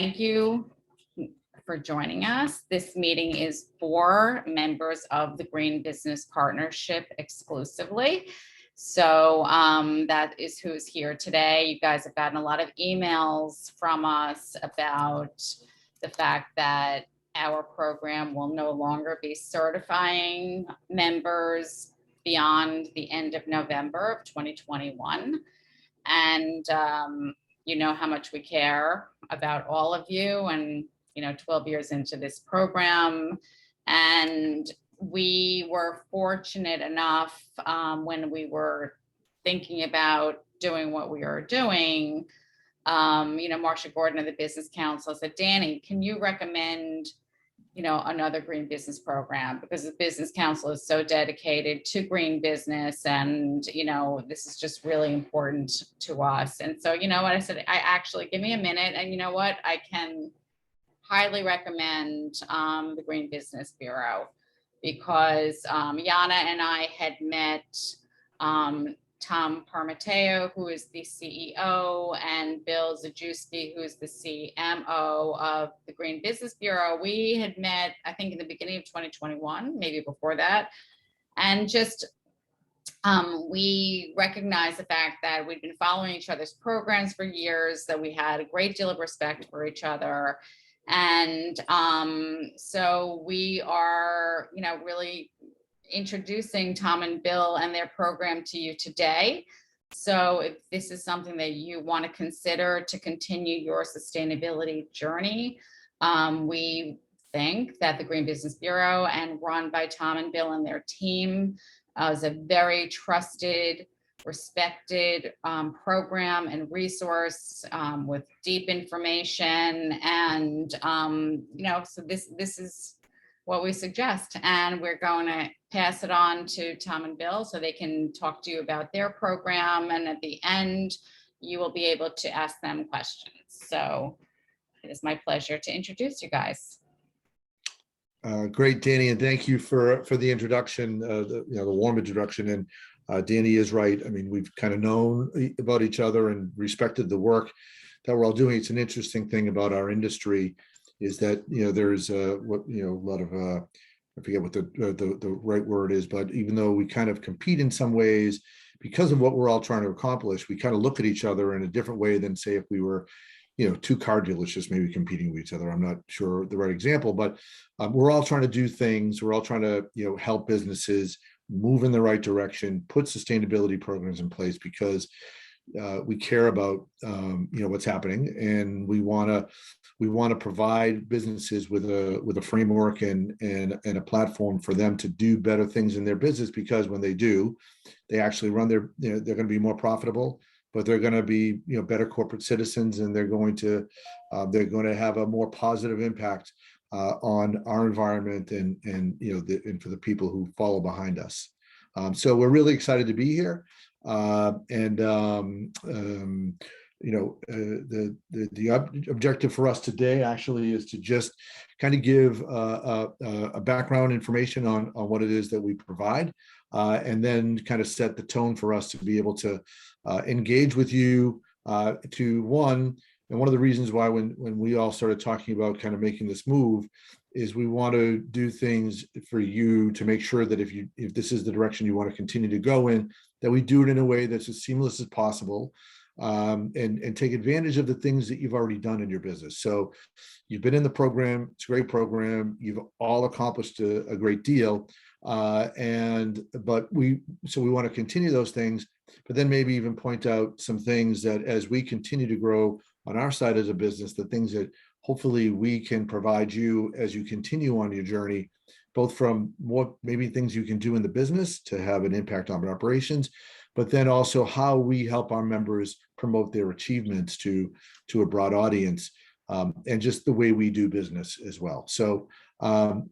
Thank you for joining us. This meeting is for members of the Green Business Partnership exclusively. So that is who's here today. You guys have gotten a lot of emails from us about the fact that our program will no longer be certifying members beyond the end of November of 2021. And you know how much we care about all of you, and 12 years into this program. And we were fortunate enough when we were thinking about doing what we are doing, Marcia Gordon of the Business Council said, Danny, can you recommend another green business program, because the Business Council is so dedicated to green business, and this is just really important to us. And so what I said, I actually, give me a minute, and I can highly recommend the Green Business Bureau, because Yana and I had met Tom Permatteo, who is the CEO, and Bill Zujewski, who is the CMO of the Green Business Bureau. We had met, I think, in the beginning of 2021, maybe before that. And just we recognized the fact that we'd been following each other's programs for years, that we had a great deal of respect for each other. And so we are, really introducing Tom and Bill and their program to you today. So if this is something that you want to consider to continue your sustainability journey, we think that the Green Business Bureau, and run by Tom and Bill and their team, is a very trusted, respected program and resource with deep information. And so this is what we suggest, and we're going to pass it on to Tom and Bill so they can talk to you about their program, and at the end you will be able to ask them questions. So it is my pleasure to introduce you guys. Great, Danny, and thank you for the introduction, the warm introduction. And Danny is right. I mean, we've kind of known about each other and respected the work that we're all doing. It's an interesting thing about our industry is that there's a lot of I forget what the right word is, but even though we kind of compete in some ways because of what we're all trying to accomplish, we kind of look at each other in a different way than, say, if we were two car dealerships maybe competing with each other. I'm not sure the right example, but we're all trying to do things. We're all trying to help businesses move in the right direction, put sustainability programs in place, because we care about what's happening, and we want to provide businesses with a framework and a platform for them to do better things in their business, because when they do, they actually run their they're going to be more profitable, but they're going to be better corporate citizens, and they're going to have a more positive impact on our environment and and for the people who follow behind us. So we're really excited to be here. The objective for us today actually is to just kind of give a background information on what it is that we provide, and then kind of set the tone for us to be able to engage with you and one of the reasons why when we all started talking about kind of making this move is we want to do things for you to make sure that if this is the direction you want to continue to go in, that we do it in a way that's as seamless as possible, and take advantage of the things that you've already done in your business. So you've been in the program, it's a great program, you've all accomplished a great deal, but we want to continue those things, but then maybe even point out some things that as we continue to grow on our side as a business, the things that hopefully we can provide you as you continue on your journey, both from what maybe things you can do in the business to have an impact on operations, but then also how we help our members promote their achievements to a broad audience, and just the way we do business as well. So I'll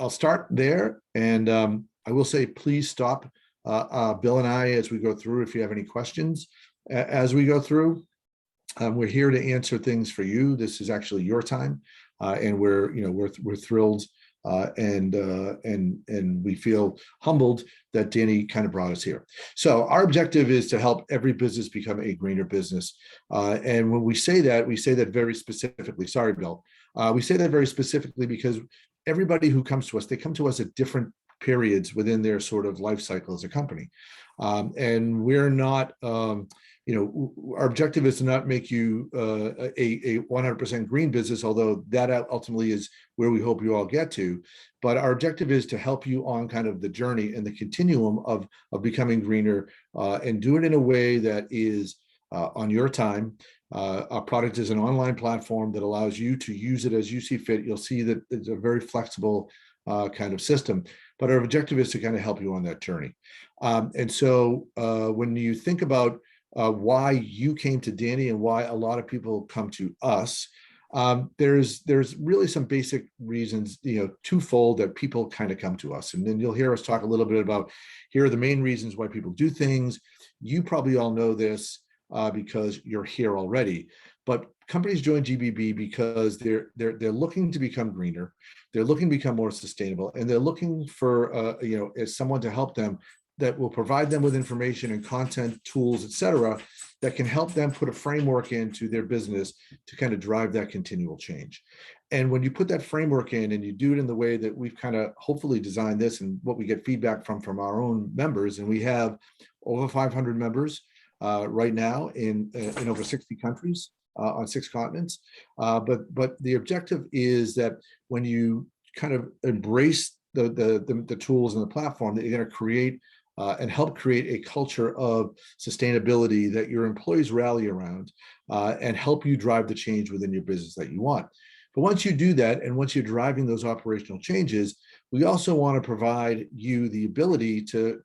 start there, and I will say, please stop Bill and I as we go through if you have any questions as we go through. We're here to answer things for you. This is actually your time, and we're thrilled And we feel humbled that Danny kind of brought us here. So our objective is to help every business become a greener business. And when we say that very specifically. Sorry, Bill. We say that very specifically because everybody who comes to us, they come to us at different periods within their sort of life cycle as a company. And we're not, our objective is to not make you a 100% green business, although that ultimately is where we hope you all get to. But our objective is to help you on kind of the journey and the continuum of becoming greener, and do it in a way that is on your time. Our product is an online platform that allows you to use it as you see fit. You'll see that it's a very flexible kind of system, but our objective is to kind of help you on that journey. And so when you think about why you came to Danny and why a lot of people come to us, there's really some basic reasons, twofold, that people kind of come to us. And then you'll hear us talk a little bit about, here are the main reasons why people do things. You probably all know this because you're here already. But companies join GBB because they're looking to become greener, they're looking to become more sustainable, and they're looking for as someone to help them, that will provide them with information and content, tools, et cetera, that can help them put a framework into their business to kind of drive that continual change. And when you put that framework in and you do it in the way that we've kind of hopefully designed this, and what we get feedback from our own members, and we have over 500 members right now in over 60 countries on 6 continents. But the objective is that when you kind of embrace the tools and the platform, that you're going to create and help create a culture of sustainability that your employees rally around, and help you drive the change within your business that you want. But once you do that, and once you're driving those operational changes, we also want to provide you the ability to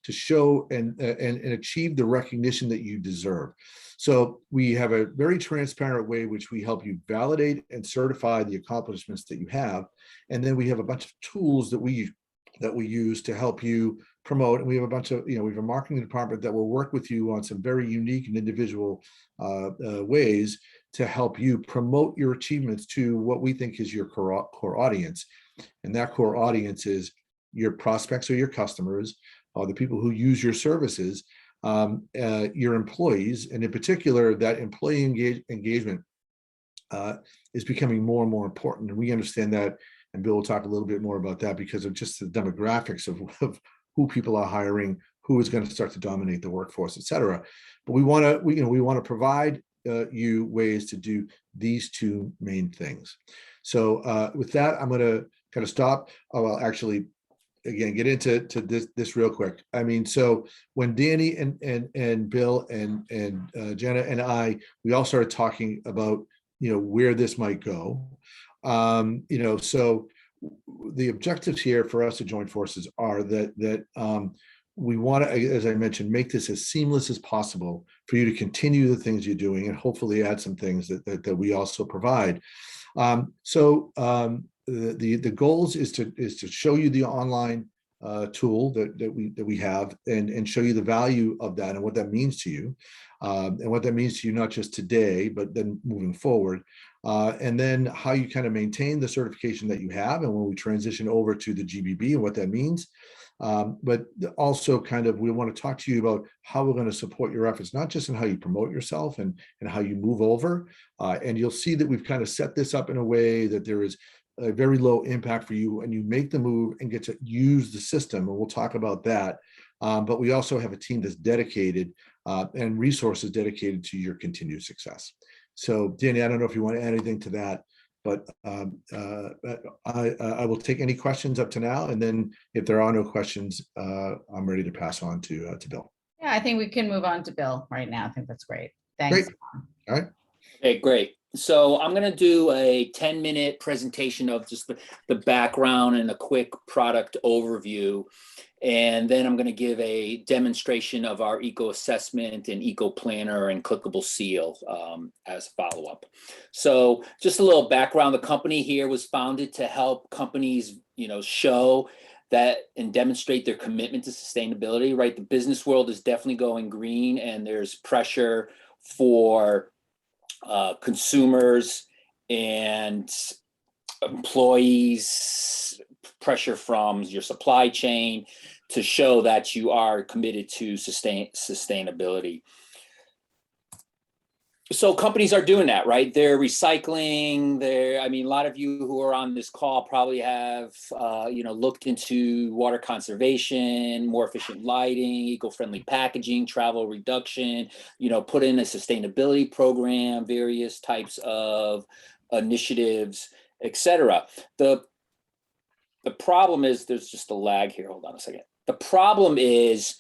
show and achieve the recognition that you deserve. So we have a very transparent way which we help you validate and certify the accomplishments that you have, and then we have a bunch of tools that we use to help you promote. And we have a bunch of, we have a marketing department that will work with you on some very unique and individual ways to help you promote your achievements to what we think is your core audience. And that core audience is your prospects or your customers, or the people who use your services, your employees, and in particular, that employee engagement is becoming more and more important. And we understand that, and Bill will talk a little bit more about that, because of just the demographics of who people are hiring, who is going to start to dominate the workforce, et cetera. But we want to provide you ways to do these two main things. So with that, I'm going to kind of stop. Well, actually, again, get into this real quick. I mean, so when Danny and Bill and Jenna and we all started talking about where this might go. So the objectives here for us to join forces are that we want to, as I mentioned, make this as seamless as possible for you to continue the things you're doing, and hopefully add some things that we also provide. The goals is to show you the online tool that we have, and show you the value of that and what that means to you, and what that means to you, not just today, but then moving forward. And then how you kind of maintain the certification that you have, and when we transition over to the GBB and what that means. But also kind of, we want to talk to you about how we're going to support your efforts, not just in how you promote yourself and how you move over. And you'll see that we've kind of set this up in a way that there is a very low impact for you, and you make the move and get to use the system. And we'll talk about that. But we also have a team that's dedicated and resources dedicated to your continued success. So Danny, I don't know if you want to add anything to that, but I will take any questions up to now. And then if there are no questions, I'm ready to pass on to Bill. Yeah, I think we can move on to Bill right now. I think that's great. Thanks. Great. All right. Okay, great. So I'm going to do a 10-minute presentation of just the background and a quick product overview. And then I'm going to give a demonstration of our eco assessment and eco planner and clickable seal as follow-up. So just a little background. The company here was founded to help companies, show that and demonstrate their commitment to sustainability, right? The business world is definitely going green, and there's pressure for consumers and employees, pressure from your supply chain to show that you are committed to sustainability. So companies are doing that, right? They're recycling. I mean, a lot of you who are on this call probably have, looked into water conservation, more efficient lighting, eco-friendly packaging, travel reduction, put in a sustainability program, various types of initiatives, etc. The problem is there's just a lag here. Hold on a second. The problem is,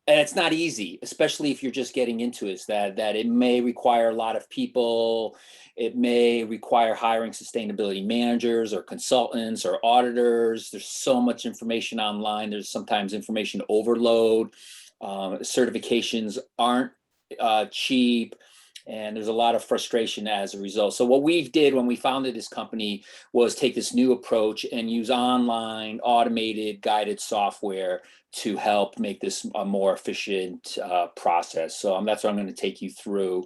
and it's not easy, especially if you're just getting into it, is that it may require a lot of people. It may require hiring sustainability managers or consultants or auditors. There's so much information online. There's sometimes information overload. Certifications aren't cheap. And there's a lot of frustration as a result. So what we did when we founded this company was take this new approach and use online, automated, guided software to help make this a more efficient process. So that's what I'm going to take you through.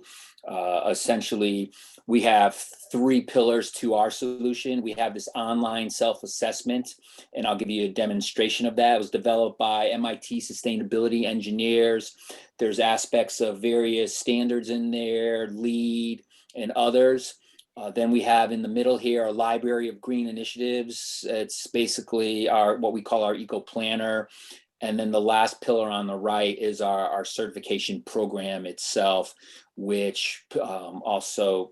Essentially, we have 3 pillars to our solution. We have this online self-assessment, and I'll give you a demonstration of that. It was developed by MIT sustainability engineers. There's aspects of various standards in there, LEED and others. Then we have in the middle here our library of green initiatives. It's basically what we call our eco planner. And then the last pillar on the right is our certification program itself, which also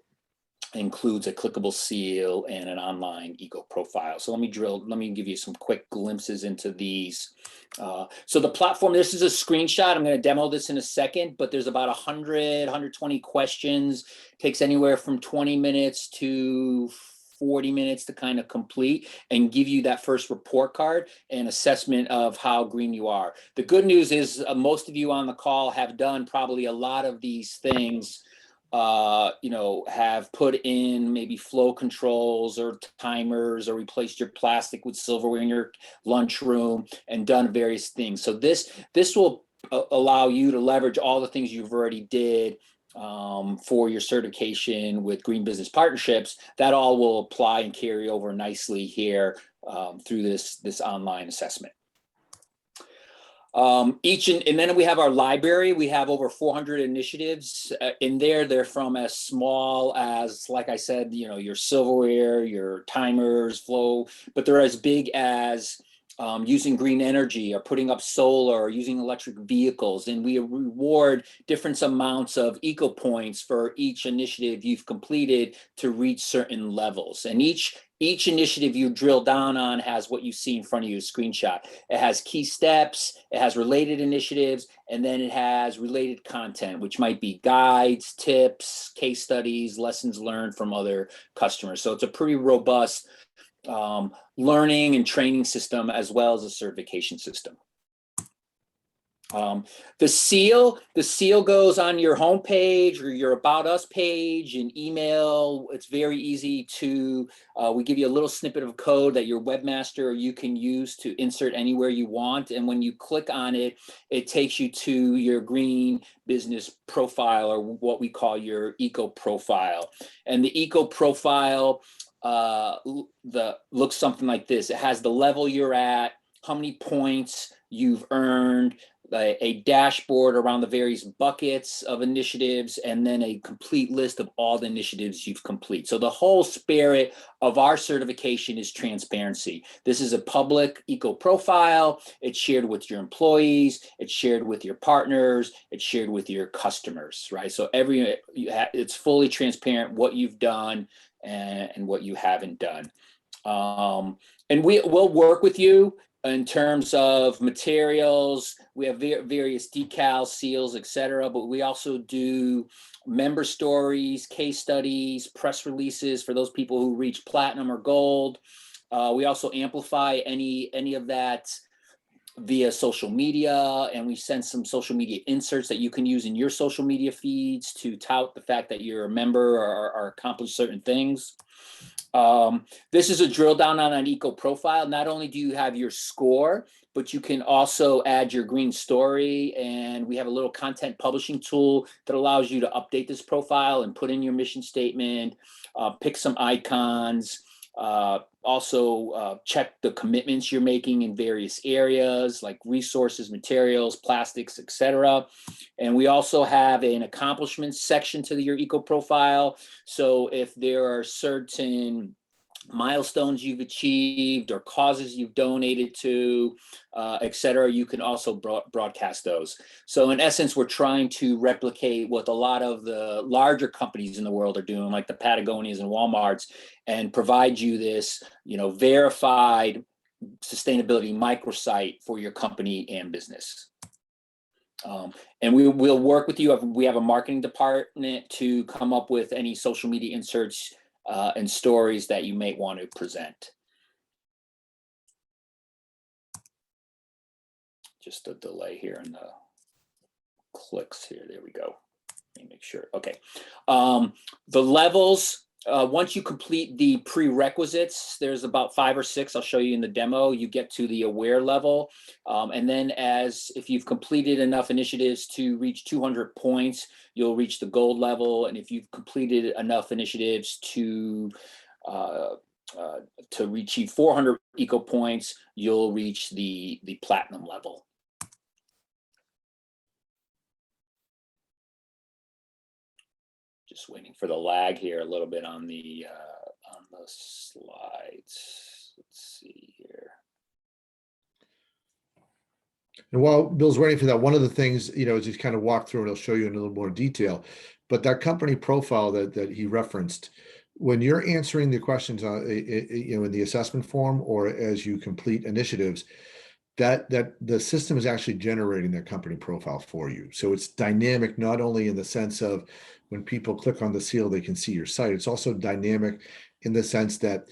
includes a clickable seal and an online eco profile. So let me give you some quick glimpses into these. So the platform, this is a screenshot. I'm going to demo this in a second, but there's about 120 questions. Takes anywhere from 20 minutes to 40 minutes to kind of complete and give you that first report card and assessment of how green you are. The good news is most of you on the call have done probably a lot of these things, have put in maybe flow controls or timers or replaced your plastic with silverware in your lunchroom and done various things. So this will allow you to leverage all the things you've already did for your certification with Green Business Partnerships. That all will apply and carry over nicely here through this online assessment. And then we have our library. We have over 400 initiatives in there. They're from as small as, like I said, your silverware, your timers, flow, but they're as big as using green energy or putting up solar or using electric vehicles. And we reward different amounts of eco points for each initiative you've completed to reach certain levels. And each initiative you drill down on has what you see in front of you, a screenshot. It has key steps, it has related initiatives, and then it has related content, which might be guides, tips, case studies, lessons learned from other customers. So it's a pretty robust learning and training system as well as a certification system. The seal goes on your homepage or your About Us page and email. It's very easy to, we give you a little snippet of code that your webmaster or you can use to insert anywhere you want. And when you click on it, it takes you to your green business profile, or what we call your eco profile. And the eco profile looks something like this. It has the level you're at, how many points you've earned, a dashboard around the various buckets of initiatives, and then a complete list of all the initiatives you've completed. So the whole spirit of our certification is transparency. This is a public eco profile. It's shared with your employees. It's shared with your partners. It's shared with your customers, right? So it's fully transparent what you've done and what you haven't done. And we'll work with you in terms of materials. We have various decals, seals, etc. But we also do member stories, case studies, press releases for those people who reach platinum or gold. We also amplify any of that via social media, and we send some social media inserts that you can use in your social media feeds to tout the fact that you're a member or accomplish certain things. This is a drill down on an eco profile. Not only do you have your score, but but you can also add your green story, and we have a little content publishing tool that allows you to update this profile and put in your mission statement, pick some icons, also check the commitments you're making in various areas like resources, materials, plastics, etc. And we also have an accomplishments section to your eco profile. So if there are certain milestones you've achieved or causes you've donated to, etc., you can also broadcast those. So in essence, we're trying to replicate what a lot of the larger companies in the world are doing, like the Patagonias and Walmarts, and provide you this, verified sustainability microsite for your company and business. And we'll work with you. We have a marketing department to come up with any social media inserts and stories that you may want to present. Just a delay here in the clicks here. There we go. Let me make sure. Okay. The levels, once you complete the prerequisites, there's about 5 or 6, I'll show you in the demo, you get to the aware level. And then if you've completed enough initiatives to reach 200 points, you'll reach the gold level. And if you've completed enough initiatives to achieve 400 eco points, you'll reach the platinum level. Just waiting for the lag here a little bit on the slides. Let's see here. And while Bill's waiting for that, one of the things, as he's kind of walked through, and he'll show you in a little more detail, but that company profile that he referenced, when you're answering the questions in the assessment form or as you complete initiatives, that the system is actually generating that company profile for you. So it's dynamic, not only in the sense of when people click on the seal, they can see your site. It's also dynamic in the sense that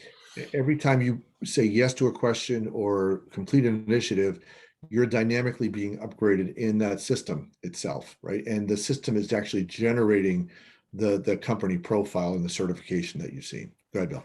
every time you say yes to a question or complete an initiative, you're dynamically being upgraded in that system itself, right? And the system is actually generating the company profile and the certification that you've seen. Go ahead, Bill.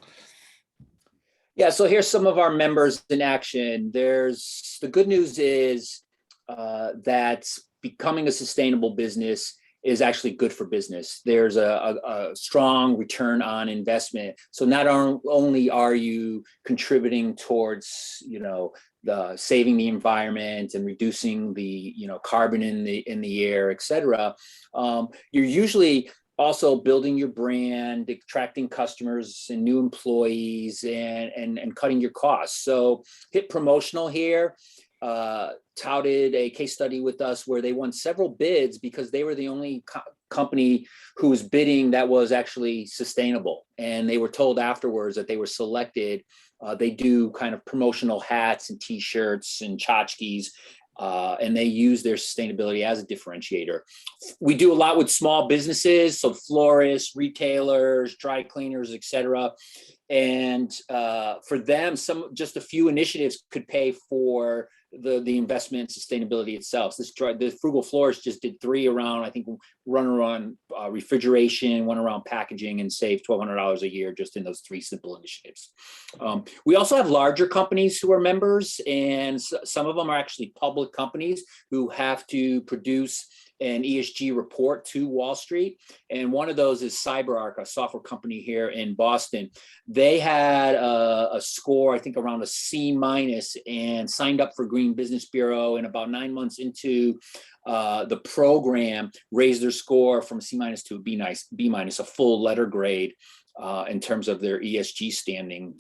Yeah, so here's some of our members in action. The good news is that becoming a sustainable business is actually good for business. There's a strong return on investment. So not only are you contributing towards, the saving the environment and reducing the, carbon in the air, et cetera, you're usually also building your brand, attracting customers and new employees, and cutting your costs. So hit promotional here. Touted a case study with us where they won several bids because they were the only company who was bidding that was actually sustainable. And they were told afterwards that they were selected. They do kind of promotional hats and t-shirts and tchotchkes, and they use their sustainability as a differentiator. We do a lot with small businesses, so florists, retailers, dry cleaners, etc. And for them, just a few initiatives could pay for the investment in sustainability itself. The Frugal Florist just did 3 around, I think, one around refrigeration, one around packaging, and saved $1,200 a year just in those 3 simple initiatives. We also have larger companies who are members, and some of them are actually public companies who have to produce an ESG report to Wall Street. And one of those is CyberArk, a software company here in Boston. They had a score, I think around a C-, and signed up for Green Business Bureau, and about 9 months into the program, raised their score from C- to a B-, a full letter grade in terms of their ESG standing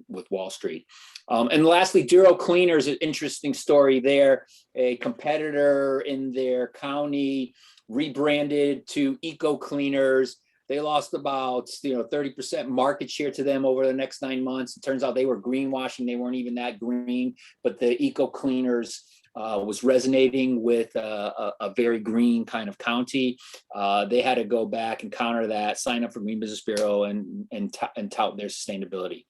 with Wall Street. And lastly, Duro Cleaners, an interesting story there. A competitor in their county rebranded to Eco Cleaners. They lost about 30% market share to them over the next 9 months. It turns out they were greenwashing. They weren't even that green, but the Eco Cleaners was resonating with a very green kind of county. They had to go back and counter that, sign up for Green Business Bureau, and tout their sustainability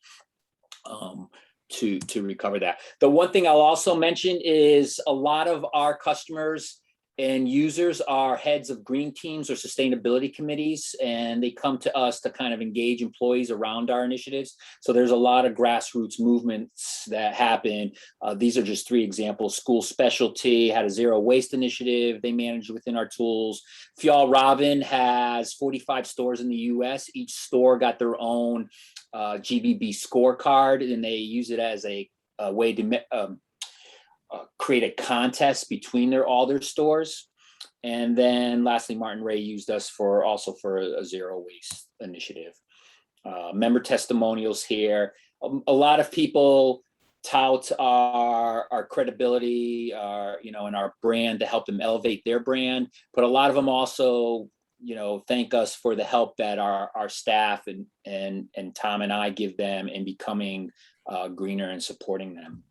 to recover that. The one thing I'll also mention is a lot of our customers and users are heads of green teams or sustainability committees, and they come to us to kind of engage employees around our initiatives. So there's a lot of grassroots movements that happen. These are just 3 examples. School Specialty had a zero waste initiative they manage within our tools. Fjallraven has 45 stores in the US. Each store got their own GBB scorecard, and they use it as a way to create a contest between all their stores. And then lastly, Martin Ray used us for a zero waste initiative. Member testimonials here. A lot of people tout our credibility, and our brand to help them elevate their brand. But a lot of them also, thank us for the help that our staff and Tom and I give them in becoming greener and supporting them.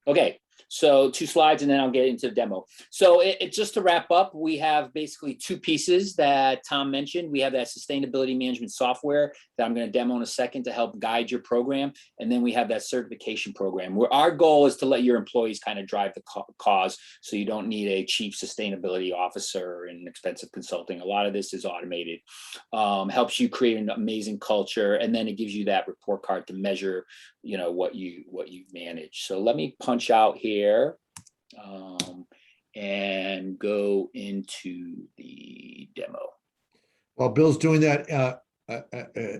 Okay, so 2 slides and then I'll get into the demo. So just to wrap up, we have basically 2 pieces that Tom mentioned. We have that sustainability management software that I'm going to demo in a second to help guide your program. And then we have that certification program where our goal is to let your employees kind of drive the cause, so you don't need a chief sustainability officer and expensive consulting. A lot of this is automated, helps you create an amazing culture, and then it gives you that report card to measure what you manage. So let me punch out here and go into the demo. While Bill's doing that,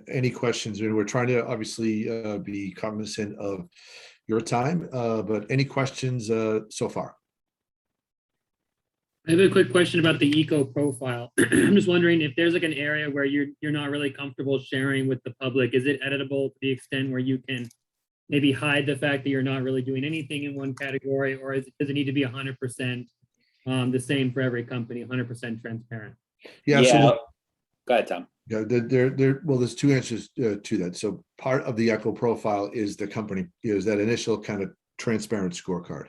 any questions? We're trying to obviously be cognizant of your time, but any questions so far? I have a quick question about the eco profile. I'm just wondering if there's like an area where you're not really comfortable sharing with the public. Is it editable to the extent where you can maybe hide the fact that you're not really doing anything in one category, or does it need to be 100% the same for every company, 100% transparent? Yeah. So go ahead, Tom. Yeah, well, there's 2 answers to that. So part of the eco profile is the company, is that initial kind of transparent scorecard,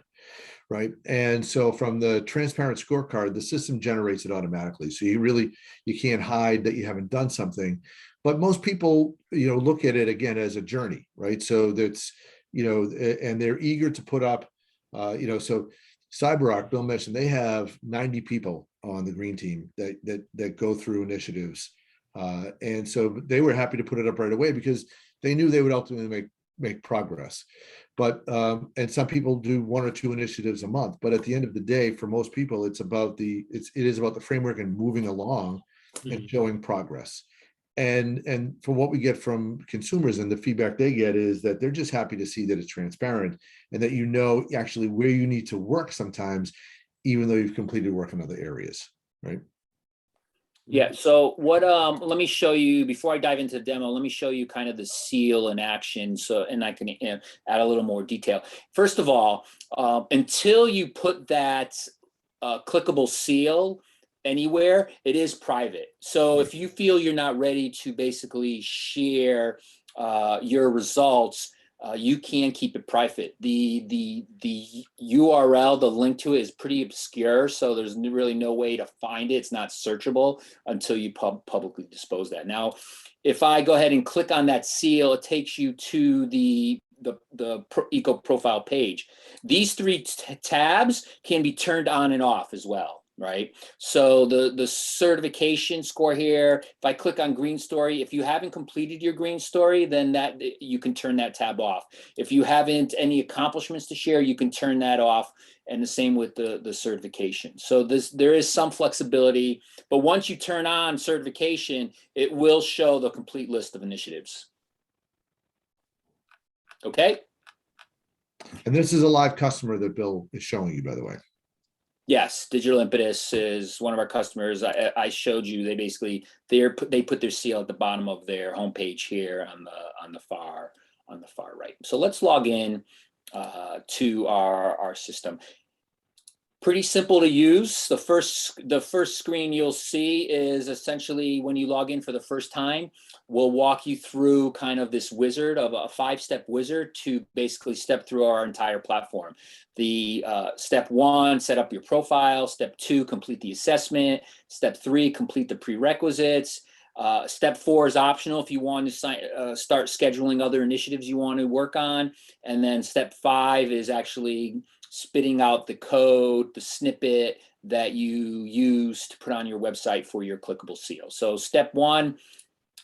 right? And so from the transparent scorecard, the system generates it automatically. So you can't hide that you haven't done something. But most people, look at it again as a journey, right? So that's, and they're eager to put up, so CyberArk, Bill mentioned, they have 90 people on the green team that go through initiatives. And so they were happy to put it up right away because they knew they would ultimately make progress. But and some people do 1 or 2 initiatives a month. But at the end of the day, for most people, it is about the framework and moving along and showing progress. And from what we get from consumers and the feedback they get is that they're just happy to see that it's transparent and that actually where you need to work sometimes, even though you've completed work in other areas, right? Yeah, so let me show you, before I dive into the demo, let me show you kind of the seal in action, and I can add a little more detail. First of all, until you put that clickable seal anywhere, it is private. So if you feel you're not ready to basically share your results, you can keep it private. The URL, the link to it is pretty obscure, so there's really no way to find it. It's not searchable until you publicly dispose that. Now, if I go ahead and click on that seal, it takes you to the eco profile page. These 3 tabs can be turned on and off as well, right? So the certification score here, if I click on green story, if you haven't completed your green story, then that you can turn that tab off. If you haven't any accomplishments to share, you can turn that off, and the same with the certification. So there is some flexibility, but once you turn on certification, it will show the complete list of initiatives. Okay. And this is a live customer that Bill is showing you, by the way. Yes, Digital Impetus is one of our customers. I showed you. They put their seal at the bottom of their homepage here on the far right. So let's log in to our system. Pretty simple to use. The first screen you'll see is essentially when you log in for the first time. We'll walk you through kind of this wizard of a 5-step wizard to basically step through our entire platform. The step 1, set up your profile. Step 2, complete the assessment. Step 3, complete the prerequisites. Step 4 is optional if you want to start scheduling other initiatives you want to work on. And then step 5 is actually spitting out the code, the snippet that you use to put on your website for your clickable seal. So step 1,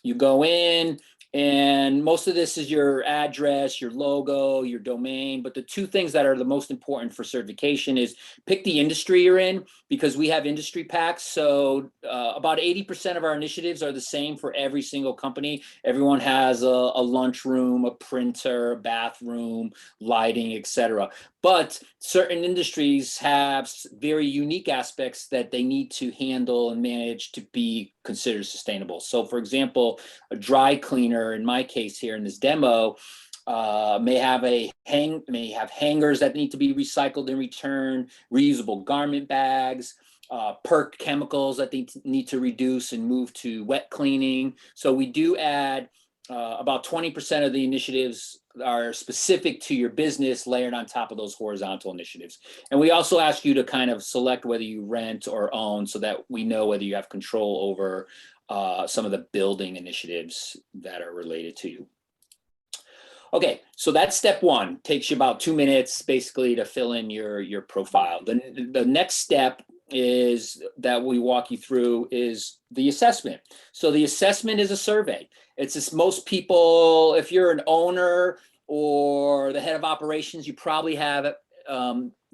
you go in, and most of this is your address, your logo, your domain. But the 2 things that are the most important for certification is pick the industry you're in, because we have industry packs. So about 80% of our initiatives are the same for every single company. Everyone has a lunchroom, a printer, bathroom, lighting, etc. But certain industries have very unique aspects that they need to handle and manage to be considered sustainable. So for example, a dry cleaner, in my case here in this demo, may have hangers that need to be recycled and returned, reusable garment bags, perk chemicals that they need to reduce and move to wet cleaning. So we do add about 20% of the initiatives are specific to your business layered on top of those horizontal initiatives. And we also ask you to kind of select whether you rent or own, so that we know whether you have control over some of the building initiatives that are related to you. Okay, so that's step 1. Takes you about 2 minutes basically to fill in your profile. The next step is that we walk you through is the assessment. So the assessment is a survey. It's just most people, if you're an owner or the head of operations, you probably have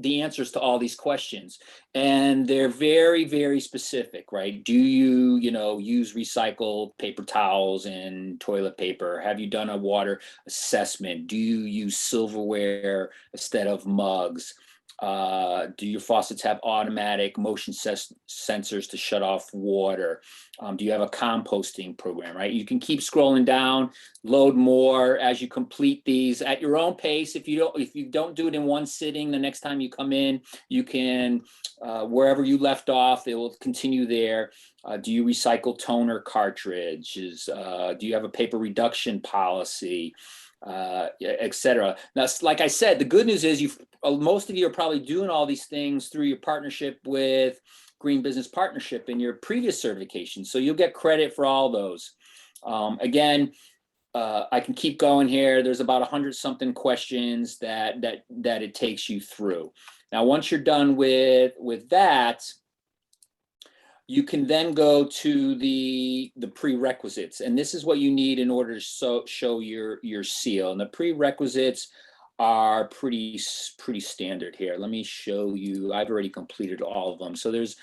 the answers to all these questions, and they're very, very specific, right? Do you, use recycled paper towels and toilet paper? Have you done a water assessment? Do you use silverware instead of mugs? Do your faucets have automatic motion sensors to shut off water? Do you have a composting program, right? You can keep scrolling down, load more as you complete these at your own pace. If you don't do it in one sitting, the next time you come in, you can, wherever you left off, it will continue there. Do you recycle toner cartridges? Do you have a paper reduction policy? Etc. Now, like I said, the good news is most of you are probably doing all these things through your partnership with Green Business Partnership in your previous certification, so you'll get credit for all those. Again, I can keep going here. There's about 100-something questions that it takes you through. Now, once you're done with that, you can then go to the prerequisites, and this is what you need in order to show your seal. And the prerequisites are pretty standard here. Let me show you. I've already completed all of them. So there's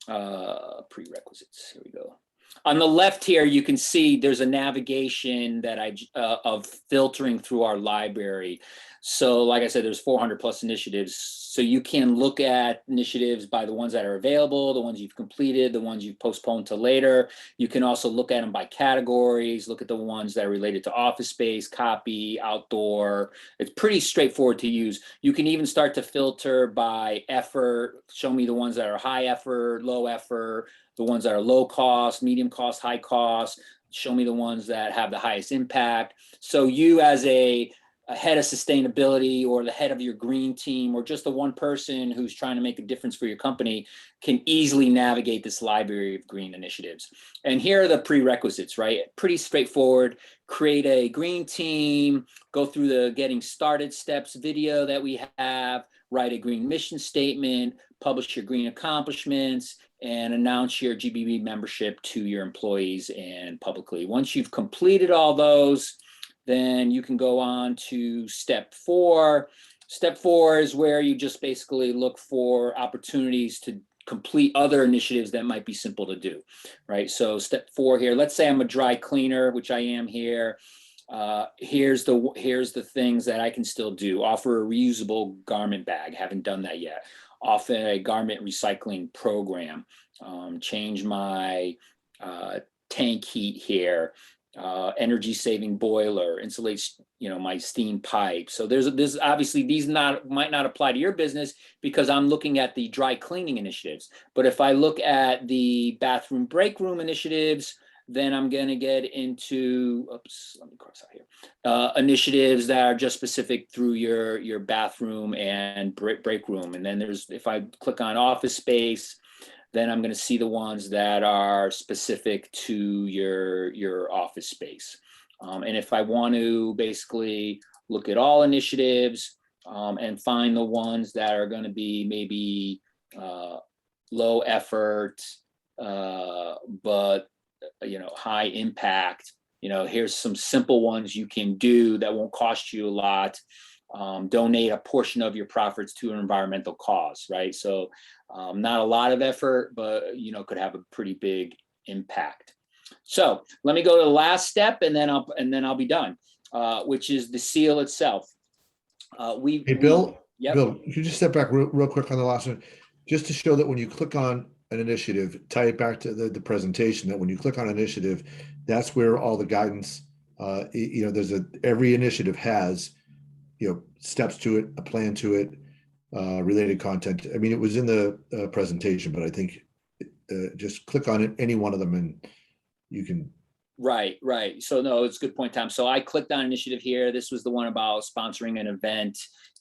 prerequisites. Here we go. On the left here, you can see there's a navigation that of filtering through our library. So like I said, there's 400 plus initiatives. So you can look at initiatives by the ones that are available, the ones you've completed, the ones you've postponed to later. You can also look at them by categories, look at the ones that are related to office space, copy, outdoor. It's pretty straightforward to use. You can even start to filter by effort. Show me the ones that are high effort, low effort, the ones that are low cost, medium cost, high cost. Show me the ones that have the highest impact. So you as a head of sustainability, or the head of your green team, or just the one person who's trying to make a difference for your company, can easily navigate this library of green initiatives. And here are the prerequisites, right? Pretty straightforward. Create a green team, go through the getting started steps video that we have, write a green mission statement, publish your green accomplishments, and announce your GBB membership to your employees and publicly. Once you've completed all those, then you can go on to step 4. Step 4 is where you just basically look for opportunities to complete other initiatives that might be simple to do, right? So step 4 here, let's say I'm a dry cleaner, which I am here. Here's the things that I can still do. Offer a reusable garment bag, haven't done that yet. Offer a garment recycling program. Change my tank heat here. Energy saving boiler, insulates my steam pipe. So there's obviously these might not apply to your business because I'm looking at the dry cleaning initiatives. But if I look at the bathroom break room initiatives, then I'm going to get into let me cross out here, initiatives that are just specific through your bathroom and break room. And then if I click on office space, then I'm going to see the ones that are specific to your office space. And if I want to basically look at all initiatives and find the ones that are going to be maybe low effort, but high impact, here's some simple ones you can do that won't cost you a lot. Donate a portion of your profits to an environmental cause, right? So not a lot of effort, but could have a pretty big impact. So let me go to the last step, and then I'll be done, which is the seal itself. Hey, Bill. Yep. Bill, could you just step back real quick on the last one, just to show that when you click on an initiative, tie it back to the presentation, that when you click on initiative, that's where all the guidance, every initiative has, steps to it, a plan to it, related content. I mean, it was in the presentation, but I think just click on it, any one of them, and you can. Right. So no, it's a good point, Tom. So I clicked on initiative here. This was the one about sponsoring an event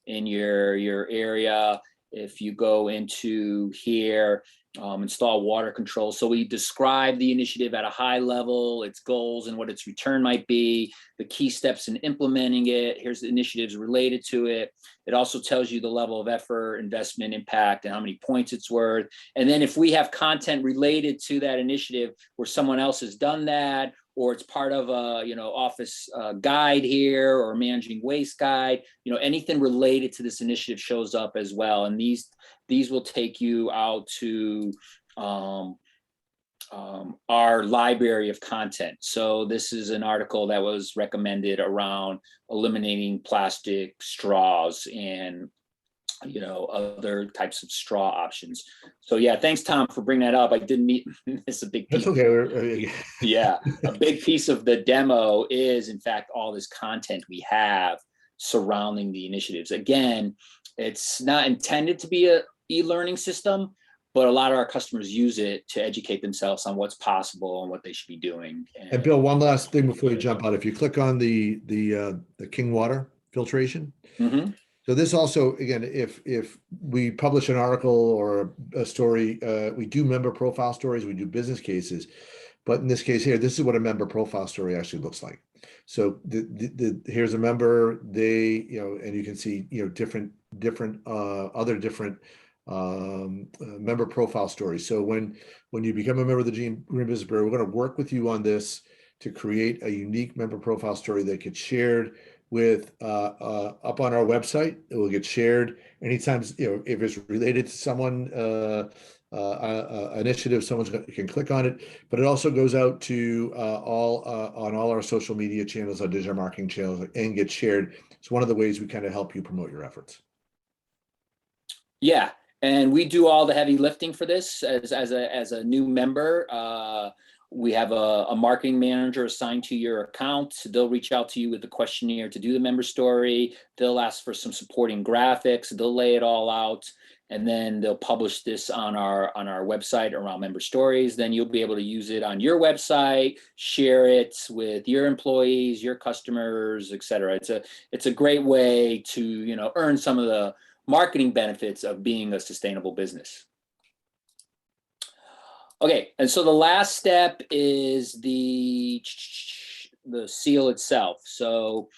in your area. If you go into here, install water control. So we describe the initiative at a high level, its goals and what its return might be, the key steps in implementing it. Here's the initiatives related to it. It also tells you the level of effort, investment, impact, and how many points it's worth. And then if we have content related to that initiative where someone else has done that, or it's part of a office guide here, or managing waste guide, anything related to this initiative shows up as well. And these will take you out to our library of content. So this is an article that was recommended around eliminating plastic straws and other types of straw options. So yeah, thanks, Tom, for bringing that up. I didn't miss a big piece. That's okay. Yeah, a big piece of the demo is, in fact, all this content we have surrounding the initiatives. Again, it's not intended to be a e-learning system, but a lot of our customers use it to educate themselves on what's possible and what they should be doing. And Bill, one last thing before you jump out. If you click on the King water filtration, Mm-hmm. so this also, again, if we publish an article or a story, we do member profile stories, we do business cases, but in this case here, this is what a member profile story actually looks like. So here's a member, and you can see different member profile stories. So when you become a member of the Green Business Bureau, we're going to work with you on this to create a unique member profile story that gets shared with up on our website. It will get shared anytime, if it's related to someone, initiative, someone can click on it, but it also goes out to on all our social media channels, our digital marketing channels, and gets shared. It's one of the ways we kind of help you promote your efforts. Yeah, and we do all the heavy lifting for this as a new member. We have a marketing manager assigned to your account. They'll reach out to you with the questionnaire to do the member story. They'll ask for some supporting graphics. They'll lay it all out, and then they'll publish this on our website around member stories. Then you'll be able to use it on your website, share it with your employees, your customers, et cetera. It's a great way to earn some of the marketing benefits of being a sustainable business. Okay, and so the last step is the seal itself. So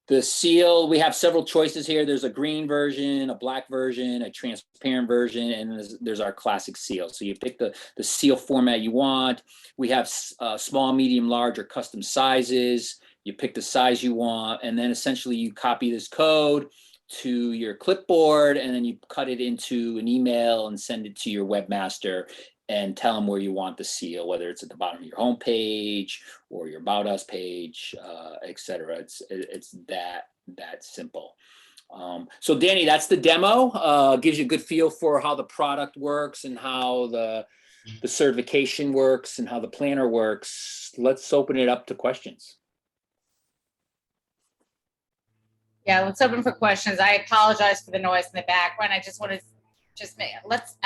the seal, we have several choices here. There's a green version, a black version, a transparent version, and there's our classic seal. So you pick the seal format you want. We have small, medium, large, or custom sizes. You pick the size you want, and then essentially you copy this code to your clipboard, and then you cut it into an email and send it to your webmaster and tell them where you want the seal, whether it's at the bottom of your home page or your About Us page, et cetera. It's that simple. So Danny, that's the demo. Gives you a good feel for how the product works and how the certification works and how the planner works. Let's open it up to questions. Yeah, let's open for questions. I apologize for the noise in the background. I just want to let's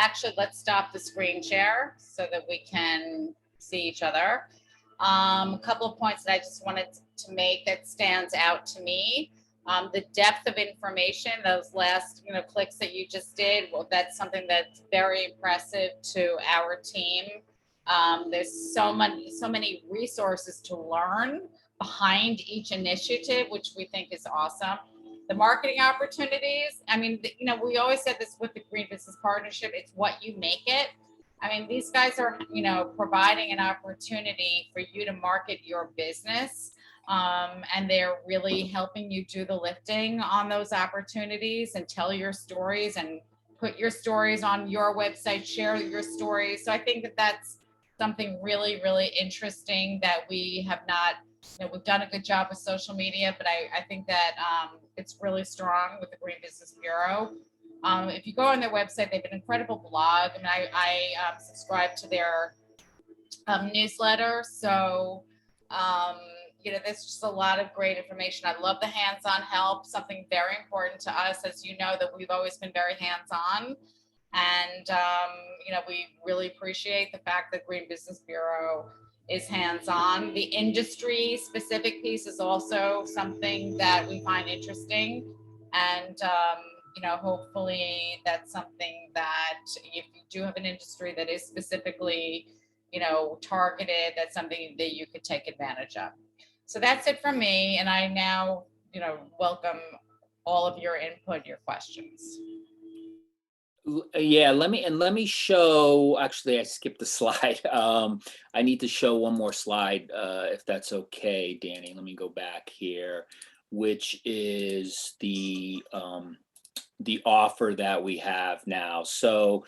stop the screen share so that we can see each other. A couple of points that I just wanted to make that stands out to me. The depth of information, those last, clicks that you just did, well, that's something that's very impressive to our team. There's so many resources to learn behind each initiative, which we think is awesome. The marketing opportunities, I mean, we always said this with the Green Business Partnership, it's what you make it. I mean, these guys are, providing an opportunity for you to market your business. And they're really helping you do the lifting on those opportunities and tell your stories and put your stories on your website, share your stories. So I think that that's something really, really interesting that we have not, we've done a good job with social media, but I think that it's really strong with the Green Business Bureau. If you go on their website, they have an incredible blog. I mean, I subscribe to their newsletter. So, there's just a lot of great information. I love the hands-on help, something very important to us, as you know, that we've always been very hands-on. And, we really appreciate the fact that Green Business Bureau is hands-on. The industry specific piece is also something that we find interesting. And, hopefully that's something that if you do have an industry that is specifically, targeted, that's something that you could take advantage of. So that's it from me. And I now, welcome all of your input, your questions. Yeah, let me show, actually, I skipped the slide. I need to show one more slide, if that's okay, Danny. Let me go back here, which is the offer that we have now. So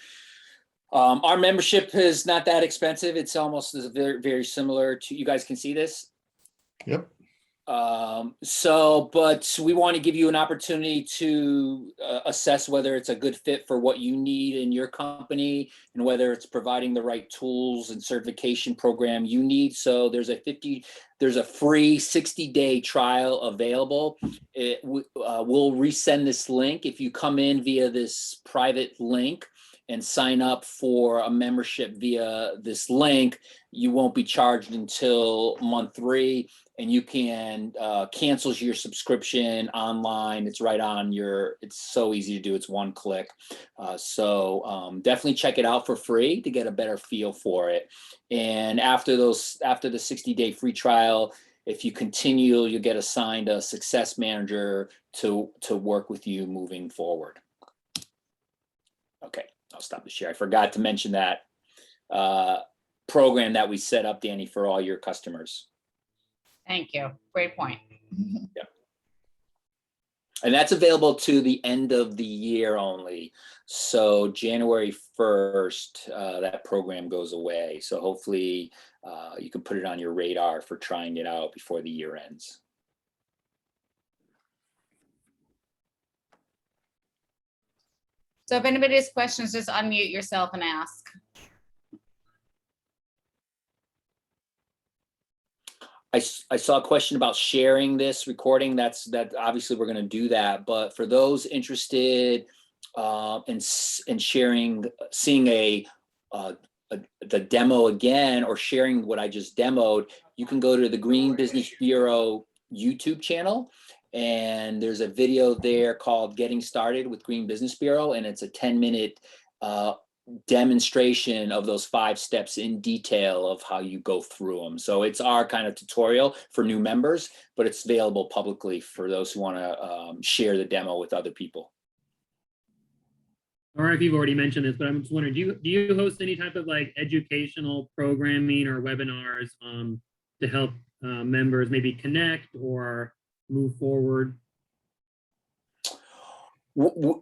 our membership is not that expensive. It's almost very, very similar to, you guys can see this? Yep. But we want to give you an opportunity to assess whether it's a good fit for what you need in your company and whether it's providing the right tools and certification program you need. So there's a free 60-day trial available. We'll resend this link. If you come in via this private link and sign up for a membership via this link, you won't be charged until month 3, and you can cancel your subscription online. It's right on it's so easy to do. It's one click. So definitely check it out for free to get a better feel for it. And after the 60-day free trial, if you continue, you'll get assigned a success manager to work with you moving forward. Okay. I'll stop the share. I forgot to mention that program that we set up, Danny, for all your customers. Thank you. Great point. Yep. And that's available to the end of the year only. So January 1st, that program goes away. So hopefully you can put it on your radar for trying it out before the year ends. So if anybody has questions, just unmute yourself and ask. I saw a question about sharing this recording. That obviously we're going to do that. But for those interested in sharing, seeing the demo again or sharing what I just demoed, you can go to the Green Business Bureau YouTube channel. And there's a video there called Getting Started with Green Business Bureau. And it's a 10-minute demonstration of those 5 steps in detail of how you go through them. So it's our kind of tutorial for new members, but it's available publicly for those who want to share the demo with other people. Or if you've already mentioned this, but I'm just wondering, do you host any type of like educational programming or webinars to help members maybe connect or move forward?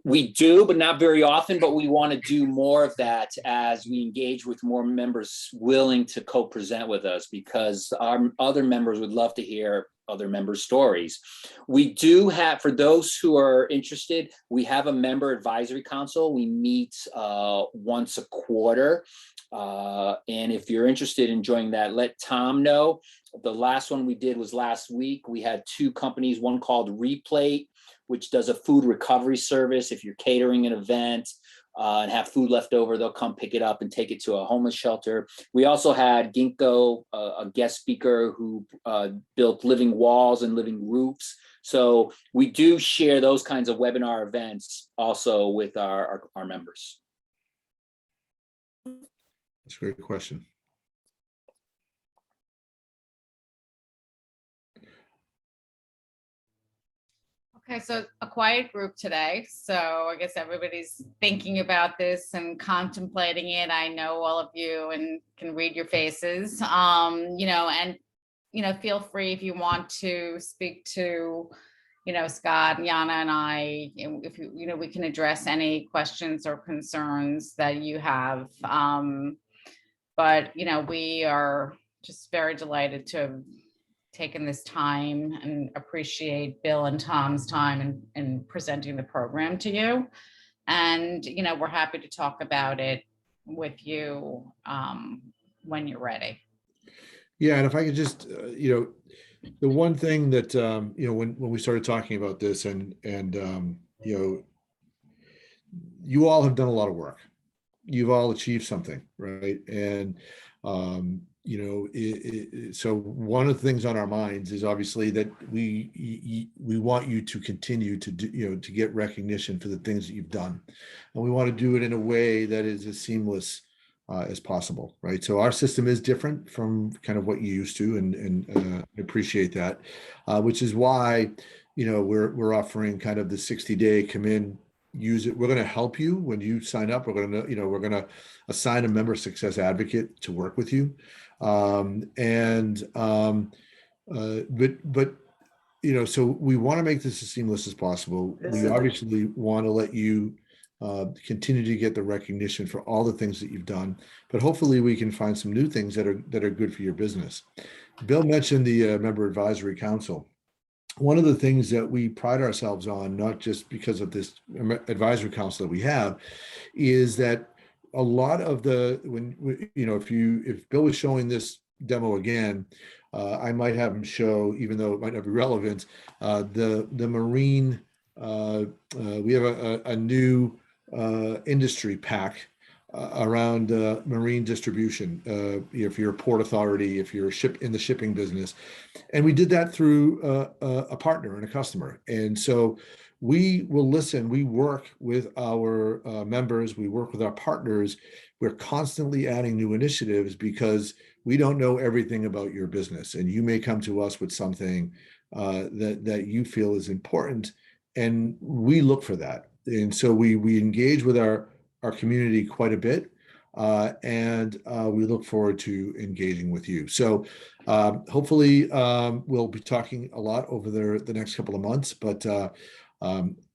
We do, but not very often, but we want to do more of that as we engage with more members willing to co-present with us, because our other members would love to hear other members' stories. We do have, for those who are interested, we have a member advisory council. We meet once a quarter. And if you're interested in joining that, let Tom know. The last one we did was last week. We had 2 companies, one called Replate, which does a food recovery service. If you're catering an event and have food left over, they'll come pick it up and take it to a homeless shelter. We also had Ginkgo, a guest speaker who built living walls and living roofs. So we do share those kinds of webinar events also with our members. That's a great question. Okay, so a quiet group today. So I guess everybody's thinking about this and contemplating it. I know all of you and can read your faces. Feel free if you want to speak to, Scott, Yana, and I, if we can address any questions or concerns that you have. But we are just very delighted to have taken this time and appreciate Bill and Tom's time in presenting the program to you. And, we're happy to talk about it with you when you're ready. Yeah, and if I could just, the one thing that, when we started talking about this and you all have done a lot of work. You've all achieved something, right? And, so one of the things on our minds is obviously that we want you to continue to do, to get recognition for the things that you've done. And we want to do it in a way that is as seamless as possible, right? So our system is different from kind of what you used to, and appreciate that, which is why, we're offering kind of the 60-day come in, use it. We're going to help you when you sign up. We're going to assign a member success advocate to work with you. So we want to make this as seamless as possible. We obviously want to let you continue to get the recognition for all the things that you've done, but hopefully we can find some new things that are good for your business. Bill mentioned the Member Advisory Council. One of the things that we pride ourselves on, not just because of this advisory council that we have, is that a lot of if Bill was showing this demo again, I might have him show, even though it might not be relevant, the marine. We have a new industry pack around marine distribution. If you're a port authority, if you're in the shipping business, and we did that through a partner and a customer. And so we will listen. We work with our members. We work with our partners. We're constantly adding new initiatives because we don't know everything about your business, and you may come to us with something that you feel is important, and we look for that. And so we engage with our community quite a bit, and we look forward to engaging with you. So hopefully we'll be talking a lot over the next couple of months, but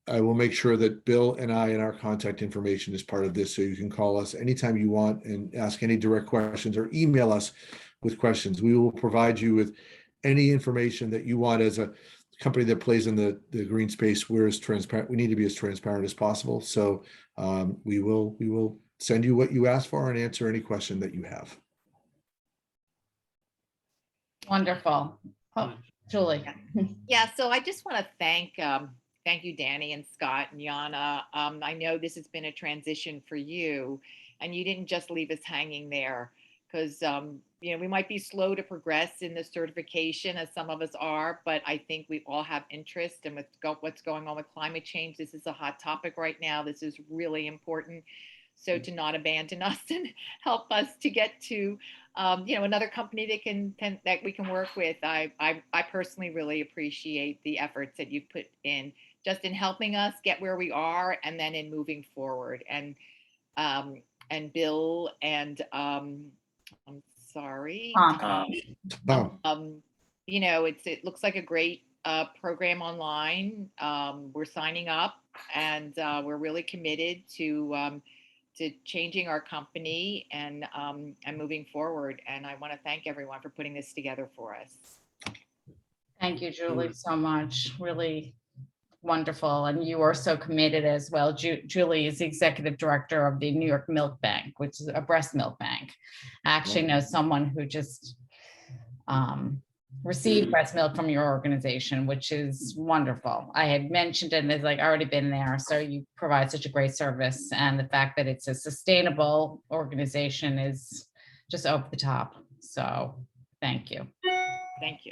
I will make sure that Bill and I and our contact information is part of this, so you can call us anytime you want and ask any direct questions or email us with questions. We will provide you with any information that you want. As a company that plays in the green space, we're as transparent. We need to be as transparent as possible. So we will send you what you asked for and answer any question that you have. Wonderful. Oh, Julie. Yeah, so I just want to thank you, Danny and Scott and Yana. I know this has been a transition for you, and you didn't just leave us hanging there, because we might be slow to progress in the certification, as some of us are, but I think we all have interest in what's going on with climate change. This is a hot topic right now. This is really important. So to not abandon us and help us to get to another company that we can work with. I personally really appreciate the efforts that you've put in just in helping us get where we are, and then in moving forward. And Bill and I'm sorry. It looks like a great program online. We're signing up, and we're really committed to changing our company and moving forward. And I want to thank everyone for putting this together for us. Thank you, Julie, so much. Really wonderful. And you are so committed as well. Julie is the executive director of the New York Milk Bank, which is a breast milk bank. I actually know someone who just received breast milk from your organization, which is wonderful. I had mentioned it, and it's like already been there. So you provide such a great service, and the fact that it's a sustainable organization is just over the top. So thank you. Thank you.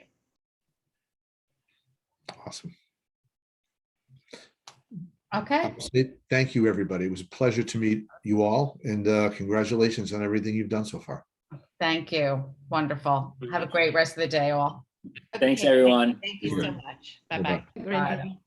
Awesome. Okay, I'll say thank you, everybody. It was a pleasure to meet you all, and congratulations on everything you've done so far. thank you. Wonderful. Have a great rest of the day, all. Thanks, Okay, everyone. Thank you Yeah. so much. Bye-bye. Bye-bye. Bye.